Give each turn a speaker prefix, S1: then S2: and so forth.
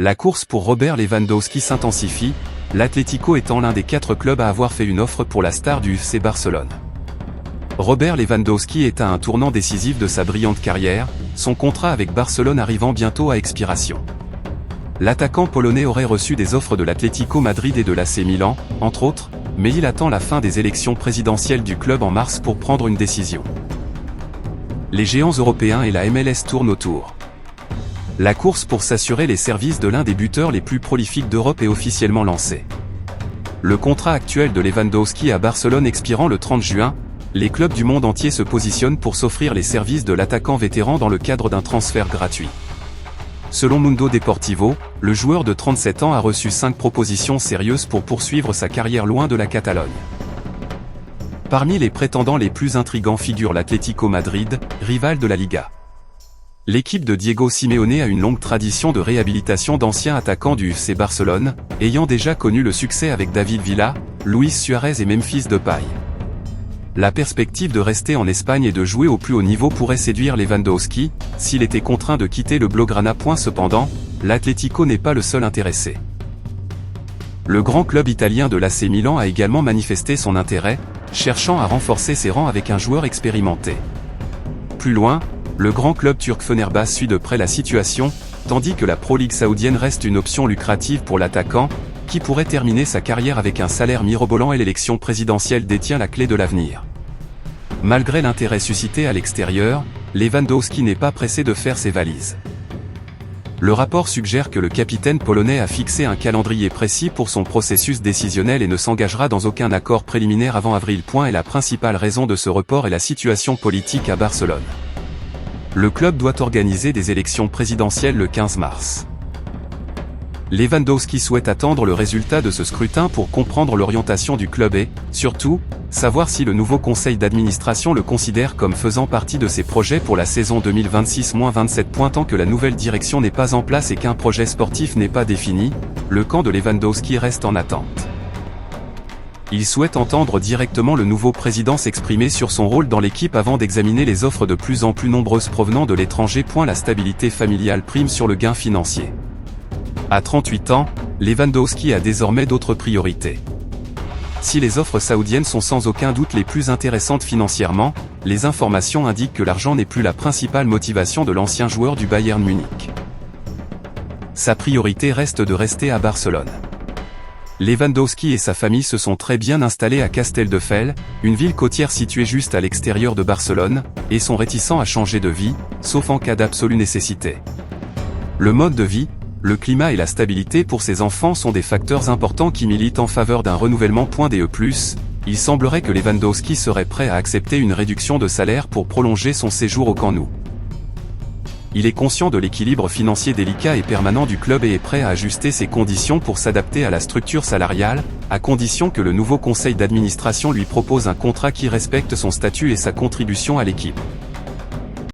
S1: La course pour Robert Lewandowski s'intensifie, l'Atlético étant l'un des 4 clubs à avoir fait une offre pour la star du FC Barcelone. Robert Lewandowski est à un tournant décisif de sa brillante carrière, son contrat avec Barcelone arrivant bientôt à expiration. L'attaquant polonais aurait reçu des offres de l'Atlético Madrid et de l'AC Milan, entre autres, mais il attend la fin des élections présidentielles du club en mars pour prendre une décision. Les géants européens et la MLS tournent autour. La course pour s'assurer les services de l'un des buteurs les plus prolifiques d'Europe est officiellement lancée. Le contrat actuel de Lewandowski à Barcelone expirant le 30 juin, les clubs du monde entier se positionnent pour s'offrir les services de l'attaquant vétéran dans le cadre d'un transfert gratuit. Selon Mundo Deportivo, le joueur de 37 ans a reçu 5 propositions sérieuses pour poursuivre sa carrière loin de la Catalogne. Parmi les prétendants les plus intrigants figure l'Atlético Madrid, rival de la Liga. L'équipe de Diego Simeone a une longue tradition de réhabilitation d'anciens attaquants du FC Barcelone, ayant déjà connu le succès avec David Villa, Luis Suarez et Memphis Depay. La perspective de rester en Espagne et de jouer au plus haut niveau pourrait séduire Lewandowski, s'il était contraint de quitter le Blaugrana. Cependant, l'Atlético n'est pas le seul intéressé. Le grand club italien de l'AC Milan a également manifesté son intérêt, cherchant à renforcer ses rangs avec un joueur expérimenté. Plus loin, le grand club turc Fenerbahçe suit de près la situation, tandis que la Pro League saoudienne reste une option lucrative pour l'attaquant, qui pourrait terminer sa carrière avec un salaire mirobolant et l'élection présidentielle détient la clé de l'avenir. Malgré l'intérêt suscité à l'extérieur, Lewandowski n'est pas pressé de faire ses valises. Le rapport suggère que le capitaine polonais a fixé un calendrier précis pour son processus décisionnel et ne s'engagera dans aucun accord préliminaire avant avril. Et la principale raison de ce report est la situation politique à Barcelone. Le club doit organiser des élections présidentielles le 15 mars. Lewandowski souhaite attendre le résultat de ce scrutin pour comprendre l'orientation du club et, surtout, savoir si le nouveau conseil d'administration le considère comme faisant partie de ses projets pour la saison 2026-27. Tant que la nouvelle direction n'est pas en place et qu'un projet sportif n'est pas défini, le camp de Lewandowski reste en attente. Il souhaite entendre directement le nouveau président s'exprimer sur son rôle dans l'équipe avant d'examiner les offres de plus en plus nombreuses provenant de l'étranger. La stabilité familiale prime sur le gain financier. À 38 ans, Lewandowski a désormais d'autres priorités. Si les offres saoudiennes sont sans aucun doute les plus intéressantes financièrement, les informations indiquent que l'argent n'est plus la principale motivation de l'ancien joueur du Bayern Munich. Sa priorité reste de rester à Barcelone. Lewandowski et sa famille se sont très bien installés à Castelldefels, une ville côtière située juste à l'extérieur de Barcelone, et sont réticents à changer de vie, sauf en cas d'absolue nécessité. Le mode de vie, le climat et la stabilité pour ses enfants sont des facteurs importants qui militent en faveur d'un renouvellement. DE+, il semblerait que Lewandowski serait prêt à accepter une réduction de salaire pour prolonger son séjour au Camp Nou. Il est conscient de l'équilibre financier délicat et permanent du club et est prêt à ajuster ses conditions pour s'adapter à la structure salariale, à condition que le nouveau conseil d'administration lui propose un contrat qui respecte son statut et sa contribution à l'équipe.